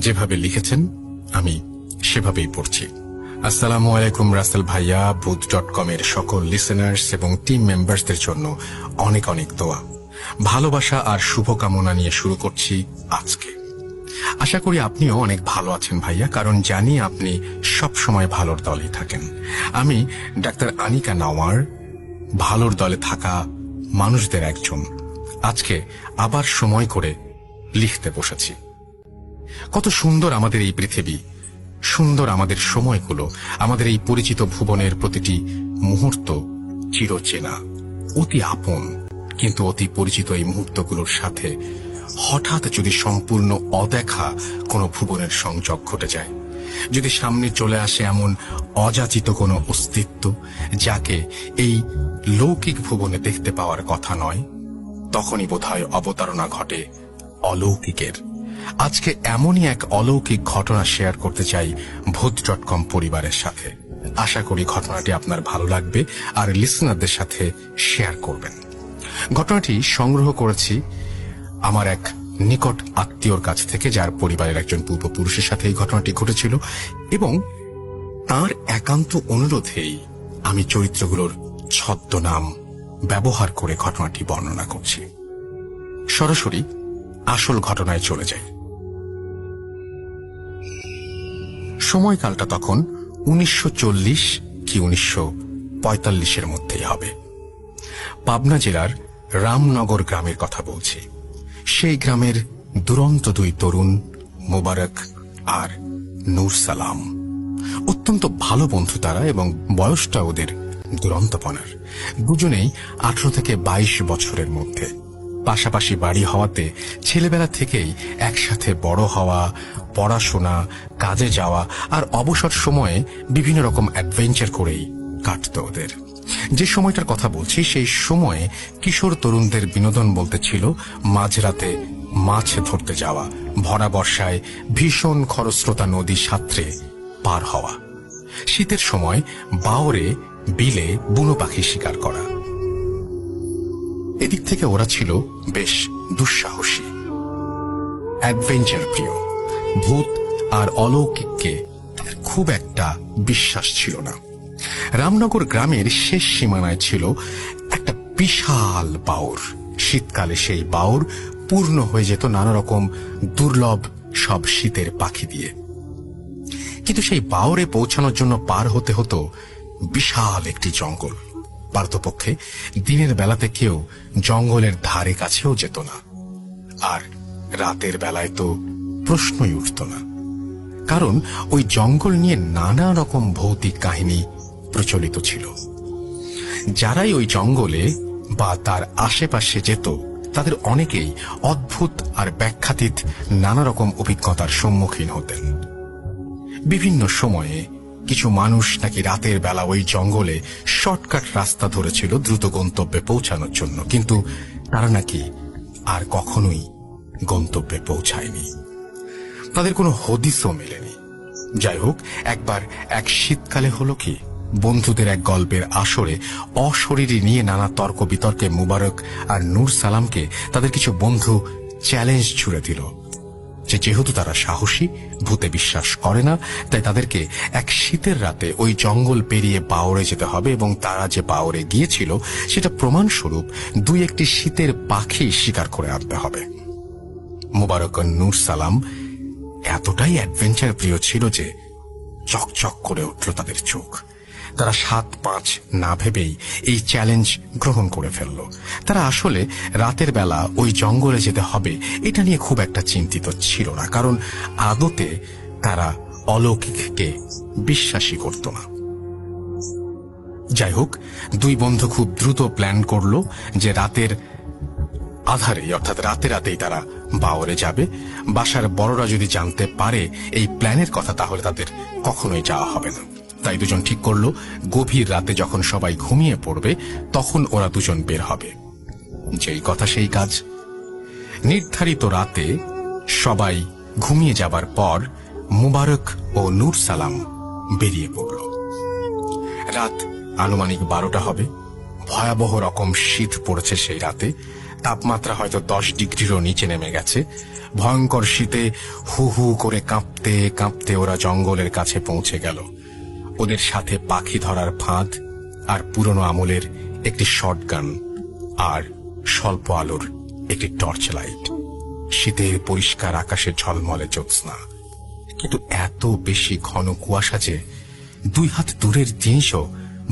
যেভাবে লিখেছেন আমি সেভাবেই পড়ছি। আসসালামু আলাইকুম রাসেল ভাইয়া। ভূত.com এর সকল লিসেনার্স এবং টিম মেম্বারসদের জন্য অনেক অনেক দোয়া, ভালোবাসা আর শুভকামনা নিয়ে শুরু করছি আজকে। আশা করি আপনিও অনেক ভালো আছেন ভাইয়া, কারণ জানি আপনি সব সময় ভালোর দলেই থাকেন। আমি ডাক্তার আনিকা নাওয়ার, ভালোর দলে থাকা মানুষদের একজন। আজকে আবার সময় করে লিখতে বসেছি। কত সুন্দর আমাদের এই পৃথিবী, সুন্দর আমাদের সময়গুলো, আমাদের এই পরিচিত ভুবনের প্রতিটি মুহূর্ত চিরচেনা, অতি আপন। কিন্তু অতি পরিচিত এই মুহূর্তগুলোর সাথে হঠাৎ যদি সম্পূর্ণ অদেখা কোনো ভুবনের সংযোগ ঘটে যায়, যদি সামনে চলে আসে এমন অযাচিত কোনো অস্তিত্ব যাকে এই লৌকিক ভুবনে দেখতে পাওয়ার কথা নয়, তখনই বোধহয় অবতারণা ঘটে অলৌকিকের। আজকে এমনই এক অলৌকিক ঘটনা শেয়ার করতে চাই ভূত.com পরিবারের সাথে। আশা করি ঘটনাটি আপনার ভালো লাগবে আর লিসনারদের সাথে শেয়ার করবেন। ঘটনাটি সংগ্রহ করেছি আমার এক নিকট আত্মীয়র কাছ থেকে, যার পরিবারের একজন পূর্বপুরুষের সাথে এই ঘটনাটি ঘটেছিল, এবং তার একান্ত অনুরোধেই আমি চরিত্রগুলোর ছদ্মনাম ব্যবহার করে ঘটনাটি বর্ণনা করছি। সরাসরি আসল ঘটনায় চলে যাই। সময়কালটা তখন 1940 কি 1945-এর মধ্যেই হবে। পাবনা জেলার রামনগর গ্রামের কথা বলছি। সেই গ্রামের দুরন্ত দুই তরুণ, মোবারক আর নূর সালাম। অত্যন্ত ভালো বন্ধু তারা, এবং বয়সটা ওদের দুরন্তপনার। দুজনেই 18 থেকে 22 বছরের মধ্যে। পাশাপাশি বাড়ি হওয়াতে ছেলেবেলা থেকেই একসাথে বড় হওয়া, পড়াশোনা, কাজে যাওয়া আর অবসর সময়ে বিভিন্ন রকম অ্যাডভেঞ্চার করেই কাটত ওদের। যে সময়টার কথা বলছি, সেই সময়ে কিশোর তরুণদের বিনোদন বলতে ছিল মাঝরাতে মাছ ধরতে যাওয়া, ভরা বর্ষায় ভীষণ খরস্রোতা নদী সাঁতরে পার হওয়া, শীতের সময় বাওরে বিলে বুনো পাখি শিকার করা। এদিক থেকে ওরা ছিল বেশ দুঃসাহসী, অ্যাডভেঞ্চার প্রিয়। ভূত আর অলৌকিককে খুব একটা বিশ্বাস ছিল না। রামনগর গ্রামের শেষ সীমানায় ছিল একটা বিশাল বাওর। শীতকালে সেই বাওর পূর্ণ হয়ে যেত নানা রকম দুর্লভ সব শীতের পাখি দিয়ে। কিন্তু সেই বাওরে পৌঁছানোর জন্য পার হতে হতো বিশাল একটি জঙ্গল। পারতপক্ষে দিনের বেলাতে কেউ জঙ্গলের ধারে কাছেও যেত না, আর রাতের বেলায় তো প্রশ্নই উঠত না, কারণ ওই জঙ্গল নিয়ে নানা রকম ভৌতিক কাহিনী প্রচলিত ছিল। যারাই ওই জঙ্গলে বা তার আশেপাশে যেত, তাদের অনেকেই অদ্ভুত আর ব্যাখ্যাতীত নানা রকম অভিজ্ঞতার সম্মুখীন হতেন। বিভিন্ন সময়ে কিছু মানুষ নাকি রাতের বেলা ওই জঙ্গলে শর্টকাট রাস্তা ধরেছিল দ্রুত গন্তব্যে পৌঁছানোর জন্য, কিন্তু তারা নাকি আর কখনোই গন্তব্যে পৌঁছায়নি। তাদের কোনো হদিসও মেলেনি। যাই হোক, একবার এক শীতকালে হলো কি, বন্ধুদের এক গল্পের আসরে অশরীরী নিয়ে নানা তর্ক বিতর্কে মুবারক আর নূর সালামকে তাদের কিছু বন্ধু চ্যালেঞ্জ ছুড়ে দিল যে যেহেতু তারা সাহসী, ভূতে বিশ্বাস করে না, তাই তাদেরকে এক শীতের রাতে ওই জঙ্গল পেরিয়ে বাওরে যেতে হবে, এবং তারা যে বাওরে গিয়েছিল সেটা প্রমাণস্বরূপ দুই একটি শীতের পাখি শিকার করে আনতে হবে। মুবারক আর নূর সালাম এতটাই অ্যাডভেঞ্চার প্রিয় ছিল যে চকচক করে উঠল তাদের চোখ। তারা 7-5 না ভেবেই এই চ্যালেঞ্জ গ্রহণ করে ফেলল। তারা আসলে রাতের বেলা ওই জঙ্গলে যেতে হবে এটা নিয়ে খুব একটা চিন্তিত ছিল না, কারণ আদতে তারা অলৌকিককে বিশ্বাসই করত না। যাই হোক, দুই বন্ধু খুব দ্রুত প্ল্যান করল যে রাতের আধারেই, অর্থাৎ রাতে রাতেই তারা বাওরে যাবে। বাসার বড়রা যদি জানতে পারে এই প্ল্যানের কথা, তাহলে তাদের কখনোই যাওয়া হবে না। তাই দুজন ঠিক করল গভীর রাতে যখন সবাই ঘুমিয়ে পড়বে তখন ওরা দুজন বের হবে। যেই কথা সেই কাজ। নির্ধারিত রাতে সবাই ঘুমিয়ে যাবার পর মুবারক ও নূর সালাম বেরিয়ে পড়ল। রাত আনুমানিক 12টা হবে। ভয়াবহ রকম শীত পড়েছে সেই রাতে। তাপমাত্রা হয়তো 10 ডিগ্রিরও নিচে নেমে গেছে। ভয়ঙ্কর শীতে হু হু করে কাঁপতে কাঁপতে ওরা জঙ্গলের কাছে পৌঁছে গেল। ওদের সাথে পাখি ধরার ফাঁদ আর পুরনো আমলের একটি শটগান আর স্বল্প আলোর একটি টর্চ লাইট। শীতের পরিষ্কার আকাশে ঝলমলে জ্যোৎস্না, কিন্তু এত বেশি ঘন কুয়াশা যে 2 হাত দূরের জিনিসও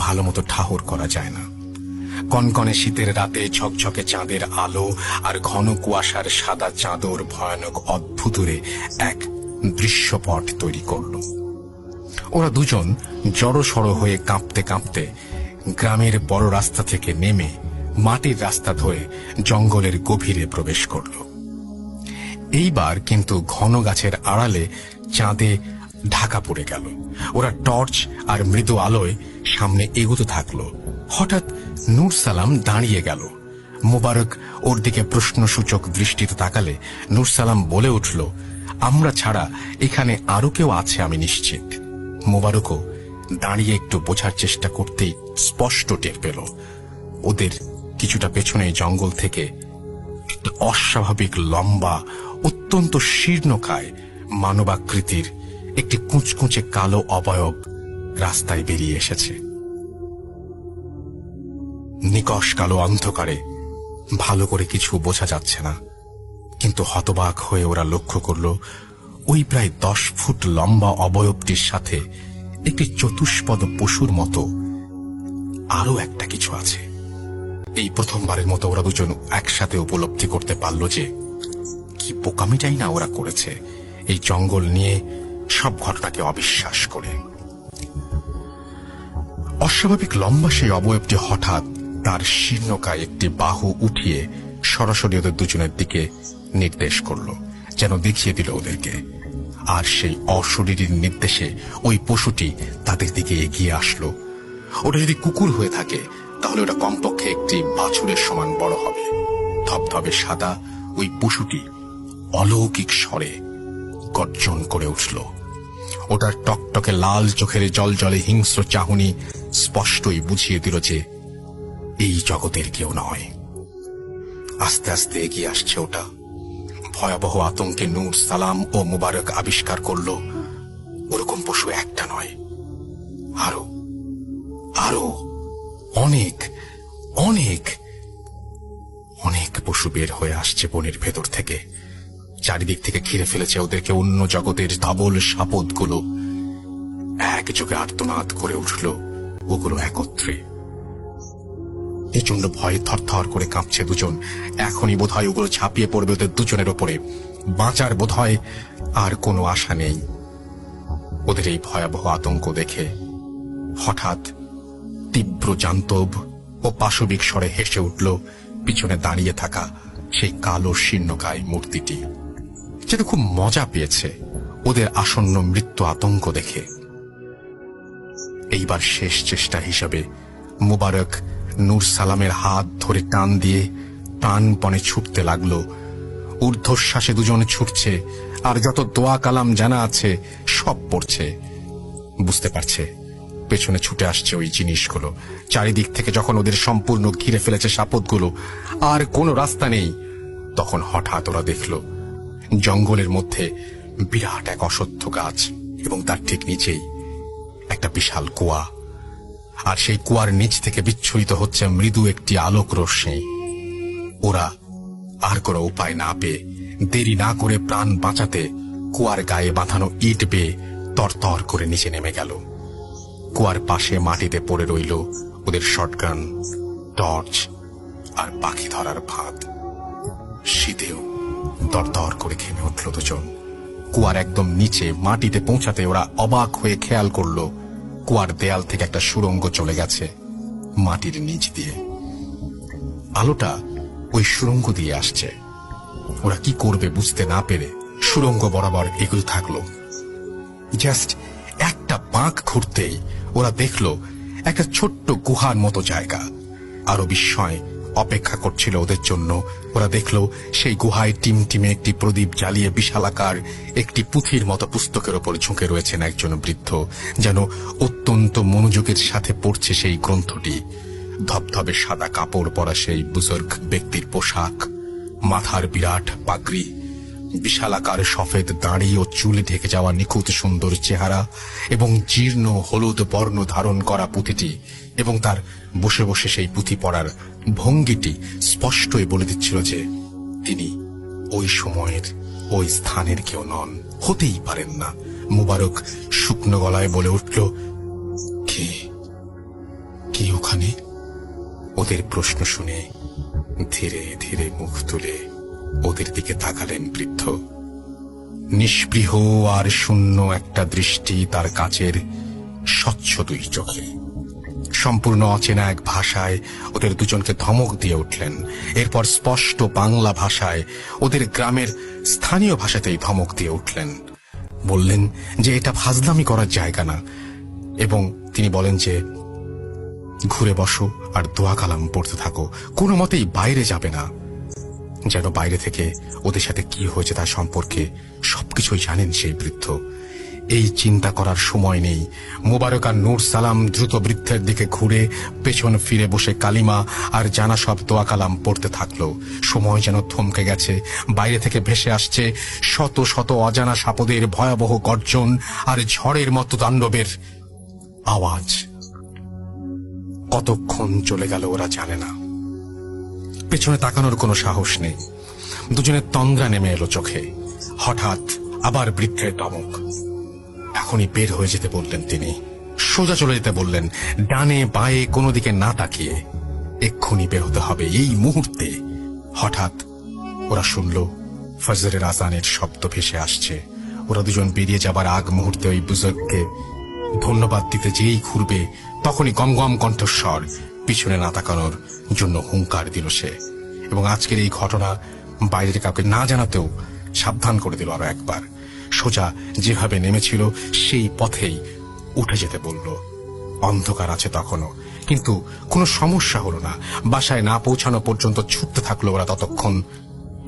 ভালো মতো ঠাহর করা যায় না। কনকনে শীতের রাতে ঝকঝকে চাঁদের আলো আর ঘন কুয়াশার সাদা চাদর ভয়ানক অদ্ভুতরে এক দৃশ্যপট তৈরি করল। ওরা দুজন জড়সড় হয়ে কাঁপতে কাঁপতে গ্রামের বড় রাস্তা থেকে নেমে মাটির রাস্তা ধরে জঙ্গলের গভীরে প্রবেশ করল। এইবার কিন্তু ঘন গাছের আড়ালে চাঁদে ঢাকা পড়ে গেল। ওরা টর্চ আর মৃদু আলোয় সামনে এগোতে থাকলো। হঠাৎ নূর সালাম দাঁড়িয়ে গেল। মোবারক ওর দিকে প্রশ্নসূচক দৃষ্টিতে তাকালে নূর সালাম বলে উঠল, আমরা ছাড়া এখানে আরো কেউ আছে আমি নিশ্চিত। মোবারকও দাঁড়িয়ে একটু বোঝার চেষ্টা করতেই স্পষ্ট টের পেল ওদের কিছুটা পেছনে জঙ্গল থেকে একটা অস্বাভাবিক লম্বা, অত্যন্ত শীর্ণকায় মানবাকৃতির একটি কুঁচকুঁচে কালো অবয়ব রাস্তায় বেরিয়ে এসেছে। নিকষ কালো অন্ধকারে ভালো করে কিছু বোঝা যাচ্ছে না, কিন্তু হতবাক হয়ে ওরা লক্ষ্য করল ওই প্রায় 10 ফুট লম্বা অবয়বটির সাথে একটি চতুষ্পদ পশুর মতো আরো একটা কিছু আছে। এই প্রথমবারের মতো ওরা দুজন একসাথে উপলব্ধি করতে পারল যে কি বোকামিটাই না ওরা করেছে এই জঙ্গল নিয়ে সব ঘটনাকে অবিশ্বাস করে। অস্বাভাবিক লম্বা সেই অবয়বটি হঠাৎ তার শীর্ণকায় একটি বাহু উঠিয়ে সরাসরি ওদের দুজনের দিকে নির্দেশ করল, যেন দেখিয়ে দিল ওদেরকে। আর সেই অশরীরীর নির্দেশে ওই পশুটি তাদের দিকে এগিয়ে আসলো। ওটা যদি কুকুর হয়ে থাকে তাহলে ওটা কমপক্ষে একটি বাছুরের সমান বড় হবে। ধবধবে সাদা ওই পশুটি অলৌকিক স্বরে গর্জন করে উঠল। ওটার টকটকে লাল চোখের জলজলে হিংস্র চাহনি স্পষ্টই বুঝিয়ে দিল যে এই জগতের কেউ নয়। আস্তে আস্তে এগিয়ে আসছে ওটা। ভয়াবহ আতঙ্কে নূর সালাম ও মুবারক আবিষ্কার করল ওরকম পশু একটা নয়, আরো আরো অনেক অনেক অনেক পশু বের হয়ে আসছে বনের ভেতর থেকে। চারিদিক থেকে ঘিরে ফেলেছে ওদেরকে অন্য জগতের ধবল সাপদগুলো। একযোগে আর্তনাদ করে উঠল ওগুলো একত্রে। প্রচন্ড ভয়ে থরথর করে কাঁপছে দুজন। এখনই বোধহয় ওগুলো ঝাঁপিয়ে পড়বে ওদের দুজনের ওপরে। বাঁচার বোধহয় আর কোনো আশা নেই। ওদের এই ভয়াবহ আতঙ্ক দেখে হঠাৎ তীব্র জান্তব ও পাশবিক স্বরে হেসে উঠল পিছনে দাঁড়িয়ে থাকা সেই কালো শীর্ণকায় মূর্তিটি, যেটা খুব মজা পেয়েছে ওদের আসন্ন মৃত্যু আতঙ্ক দেখে। এইবার শেষ চেষ্টা হিসাবে মুবারক নূর সালামের হাত ধরে টান দিয়ে প্রাণপণে ছুটতে লাগলো। ঊর্ধ্বশ্বাসে দুজনে ছুটছে, আর যত দোয়া কালাম জানা আছে সব পড়ছে। বুঝতে পারছে পেছনে ছুটে আসছে ওই জিনিসগুলো। চারিদিক থেকে যখন ওদের সম্পূর্ণ ঘিরে ফেলেছে সাপদগুলো, আর কোনো রাস্তা নেই, তখন হঠাৎ ওরা দেখল জঙ্গলের মধ্যে বিরাট এক অশ্বত্থ গাছ, এবং তার ঠিক নিচেই একটা বিশাল কুয়া। আর সেই কুয়ার নিচ থেকে বিচ্ছুরিত হচ্ছে মৃদু একটি আলোক রশ্মি। ওরা আর কোনো উপায় না পেয়ে দেরি না করে প্রাণ বাঁচাতে কুয়ার গায়ে বাঁধানো ইট বেয়ে তরতর করে নিচে নেমে গেল। কুয়ার পাশে মাটিতে পড়ে রইল ওদের শটগান, টর্চ আর পাখি ধরার ফাঁদ। শীতেও দরদর করে ঘেমে উঠল দুজন। কুয়ার একদম নিচে মাটিতে পৌঁছাতে ওরা অবাক হয়ে খেয়াল করল কুয়ার দেয়াল থেকে একটা সুড়ঙ্গ চলে গেছে মাটির নিচ দিয়ে। আলোটা ওই সুড়ঙ্গ দিয়ে আসছে। ওরা কি করবে বুঝতে না পেরে সুড়ঙ্গ বরাবর এগোতে থাকলো। জাস্ট একটা বাঁক ঘুরতেই ওরা দেখল একটা ছোট্ট গুহার মতো জায়গা। আরো বিস্ময় অপেক্ষা করছিল ওদের জন্য। ওরা দেখল সেই গুহায় টিমটিমে একটি প্রদীপ জ্বালিয়ে বিশালাকার একটি পুঁথির মতো পুস্তকের ওপর ঝুঁকে রয়েছেন একজন বৃদ্ধ, যেন অত্যন্ত মনোযোগের সাথে পড়ছে সেই গ্রন্থটি। ধবধবে সাদা কাপড় পরা সেই বুজুর্গ ব্যক্তির পোশাক, মাথার বিরাট পাগড়ি, বিশালাকার সফেদ দাড়ি ও চুলে ঢেকে যাওয়া নিখুঁত সুন্দর চেহারা এবং জীর্ণ হলুদ বর্ণ ধারণ করা পুঁথিটি এবং তার বসে বসে সেই পুঁথি পড়ার ভঙ্গিটি স্পষ্টই বলে দিচ্ছিল যে তিনি ওই সময়ের ওই স্থানের কেউ নন, হতেই পারেন না। মুবারক শুকনো গলায় বলে উঠল, কে কে ওখানে? ওদের প্রশ্ন শুনে ধীরে ধীরে মুখ তুলে ওদের দিকে তাকালেন বৃদ্ধ। নিষ্পৃহ আর শূন্য একটা দৃষ্টি তার কাচের স্বচ্ছ দুই চোখে। সম্পূর্ণ অচেনা এক ভাষায় ওদের দুজনকে ধমক দিয়ে উঠলেন। এরপর স্পষ্ট বাংলা ভাষায় ওদের গ্রামের স্থানীয় ভাষাতেই ধমক দিয়ে উঠলেন। বললেন যে এটা ফাজলামি করার জায়গা না, এবং তিনি বলেন যে ঘুরে বসো আর দোয়া কালাম পড়তে থাকো, কোনো মতেই বাইরে যাবে না। যেন বাইরে থেকে ওদের সাথে কি হয়েছে তা সম্পর্কে সবকিছুই জানেন সেই বৃদ্ধ। এই চিন্তা করার সময় নেই। মোবারক আর নূর সালাম দ্রুত বৃদ্ধের দিকে ঘুরে পেছন ফিরে বসে কালিমা আর জানা সব দোয়া কালাম পড়তে থাকলো। সময় যেন থমকে গেছে। বাইরে থেকে ভেসে আসছে শত শত অজানা সাপদের ভয়াবহ গর্জন আর ঝড়ের মতো তাণ্ডবের আওয়াজ। কতক্ষণ চলে গেল ওরা জানে না। পেছনে তাকানোর কোনো সাহস নেই। দুজনের তন্দ্রা নেমে এলো চোখে। হঠাৎ আবার বৃদ্ধের ধমক। এখনই বের হয়ে যেতে বললেন তিনি। সোজা চলে যেতে বললেন, ডানে বাঁয়ে কোনো দিকে না তাকিয়ে। এক্ষুনি বের হতে হবে, এই মুহূর্তে। হঠাৎ ওরা শুনল ফজরের আজানের শব্দ ভেসে আসছে। ওরা দুজন বেরিয়ে যাবার আগ মুহূর্তে ওই বুজুর্গকে ধন্যবাদ দিতে যেই ঘুরবে, তখনই গমগম কণ্ঠস্বর পিছনে না তাকানোর জন্য হুঙ্কার দিল সে। এবং আজকের এই ঘটনা বাইরের কাউকে না জানাতেও সাবধান করে দিল আরো একবার। সোজা যেভাবে নেমেছিল সেই পথেই উঠে যেতে বলল। অন্ধকার আছে তখনও, কিন্তু কোনো সমস্যা হলো না। বাসায় না পৌঁছানো পর্যন্ত ছুটতে থাকলো ওরা ততক্ষণ,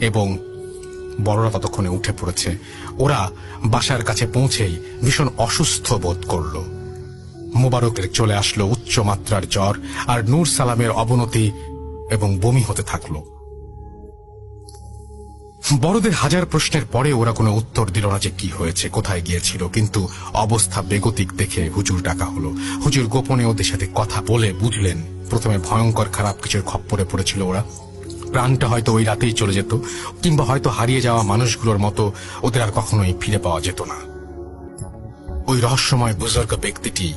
এবং বড়রা ততক্ষণে উঠে পড়েছে। ওরা বাসার কাছে পৌঁছেই ভীষণ অসুস্থ বোধ করল। মোবারকের চলে আসলো উচ্চ মাত্রার জ্বর, আর নূর সালামের অবনতি এবং বমি হতে থাকলো। বড়দের হাজার প্রশ্নের পরে ওরা কোনো উত্তর দিল না যে কি হয়েছে, কোথায় গিয়েছিল। কিন্তু অবস্থা বেগতিক দেখে হুজুর ডাকা হলো। হুজুর গোপনে ওদের সাথে কথা বলে বুঝলেন প্রথমে ভয়ঙ্কর খারাপ কিছুর খপ্পরে পড়েছিল ওরা। প্রাণটা হয়তো ওই রাতেই চলে যেত, কিংবা হয়তো হারিয়ে যাওয়া মানুষগুলোর মতো ওদের আর কখনোই ফিরে পাওয়া যেত না। ওই রহস্যময় বুজুর্গ ব্যক্তিটি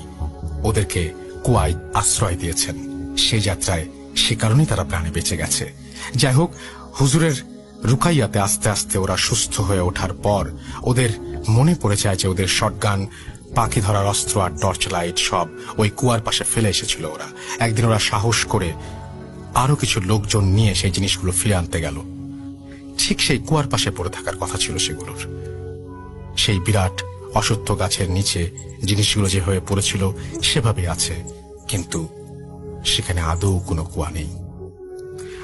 ওদেরকে কুয়ায় আশ্রয় দিয়েছেন। সেই যাত্রায় সে কারণেই তারা প্রাণে বেঁচে গেছে। যাই হোক, হুজুরের রুকাইয়াতে আস্তে আস্তে ওরা সুস্থ হয়ে ওঠার পর ওদের মনে পড়ে যায় যে ওদের শটগান, পাখি ধরার অস্ত্র আর টর্চ লাইট সব ওই কুয়ার পাশে ফেলে এসেছিল ওরা। একদিন ওরা সাহস করে আরো কিছু লোকজন নিয়ে সেই জিনিসগুলো ফিরে আনতে গেল। ঠিক সেই কুয়ার পাশে পড়ে থাকার কথা ছিল সেগুলোর। সেই বিরাট অশ্বত্থ গাছের নিচে জিনিসগুলো যে হয়ে পড়েছিল সেভাবে আছে, কিন্তু সেখানে আদৌ কোনো কুয়া নেই।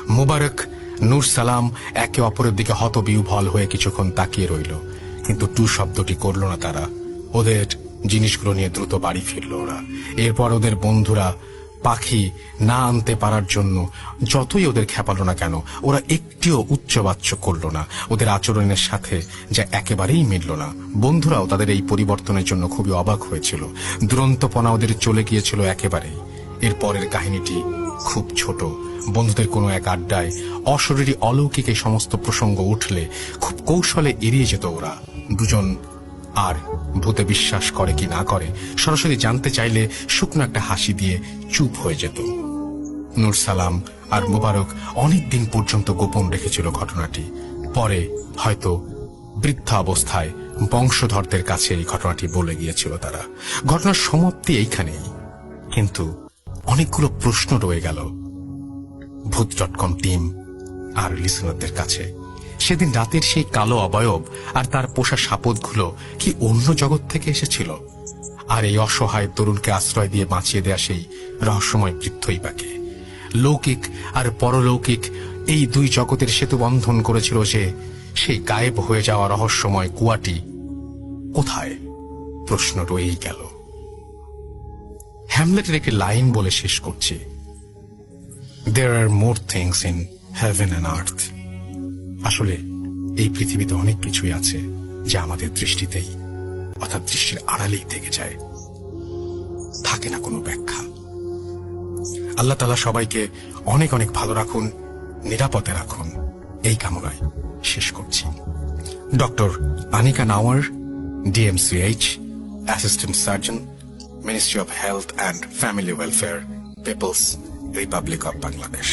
মুবারক, নূর সালাম একে অপরের দিকে হতবিহ্বল হয়ে কিছুক্ষণ তাকিয়ে রইল, কিন্তু টু শব্দটি করল না তারা। ওদের জিনিসগুলো নিয়ে দ্রুত বাড়ি ফিরল ওরা। এরপর ওদের বন্ধুরা পাখি না আনতে পারার জন্য যতই ওদের খেপালো না কেন, ওরা একটিও উচ্চবাচ্য করল না। ওদের আচরণের সাথে যা একেবারেই মিলল না। বন্ধুরাও তাদের এই পরিবর্তনের জন্য খুবই অবাক হয়েছিল। দুরন্তপনা ওদের চলে গিয়েছিল একেবারেই। এরপরের কাহিনীটি খুব ছোট। বন্ধুদের কোনো এক আড্ডায় অশরীরী অলৌকিক এই সমস্ত প্রসঙ্গ উঠলে খুব কৌশলে এড়িয়ে যেত ওরা দুজন। আর ভূতে বিশ্বাস করে কি না করে সরাসরি জানতে চাইলে শুকনো একটা হাসি দিয়ে চুপ হয়ে যেত। নূর সালাম আর মুবারক অনেকদিন পর্যন্ত গোপন রেখেছিল ঘটনাটি। পরে হয়তো বৃদ্ধা অবস্থায় বংশধরদের কাছে এই ঘটনাটি বলে গিয়েছিল তারা। ঘটনার সমাপ্তি এইখানেই, কিন্তু অনেকগুলো প্রশ্ন রয়ে গেল ভূত.com টিম আর লিসনারদের কাছে। সেদিন রাতের সেই কালো অবয়ব আর তার পোষা সাপদগুলো কি অন্য জগৎ থেকে এসেছিল? আর এই অসহায় তরুণকে আশ্রয় দিয়ে বাঁচিয়ে দেয়া সেই রহস্যময় বৃদ্ধই বাকে? লৌকিক আর পরলৌকিক এই দুই জগতের সেতু বন্ধন করেছিল যে সেই গায়েব হয়ে যাওয়া রহস্যময় কুয়াটি কোথায়? প্রশ্ন রয়েই গেল। হ্যামলেটের একটি লাইন বলে শেষ করছি। There are more things in heaven and earth. আসলে এই পৃথিবীতে অনেক কিছুই আছে যা আমাদের দৃষ্টিতেই অর্থাৎ দৃষ্টির আড়ালেই থেকে যায়, থাকে না কোনো ব্যাখ্যা। আল্লাহ তাআলা সবাইকে অনেক অনেক ভালো রাখুন, নিরাপদে রাখুন, এই কামনায় শেষ করছি। Doctor Anika Nawar, DMCH, Assistant Surgeon, Ministry of Health and Family Welfare, People's Republic of Bangladesh।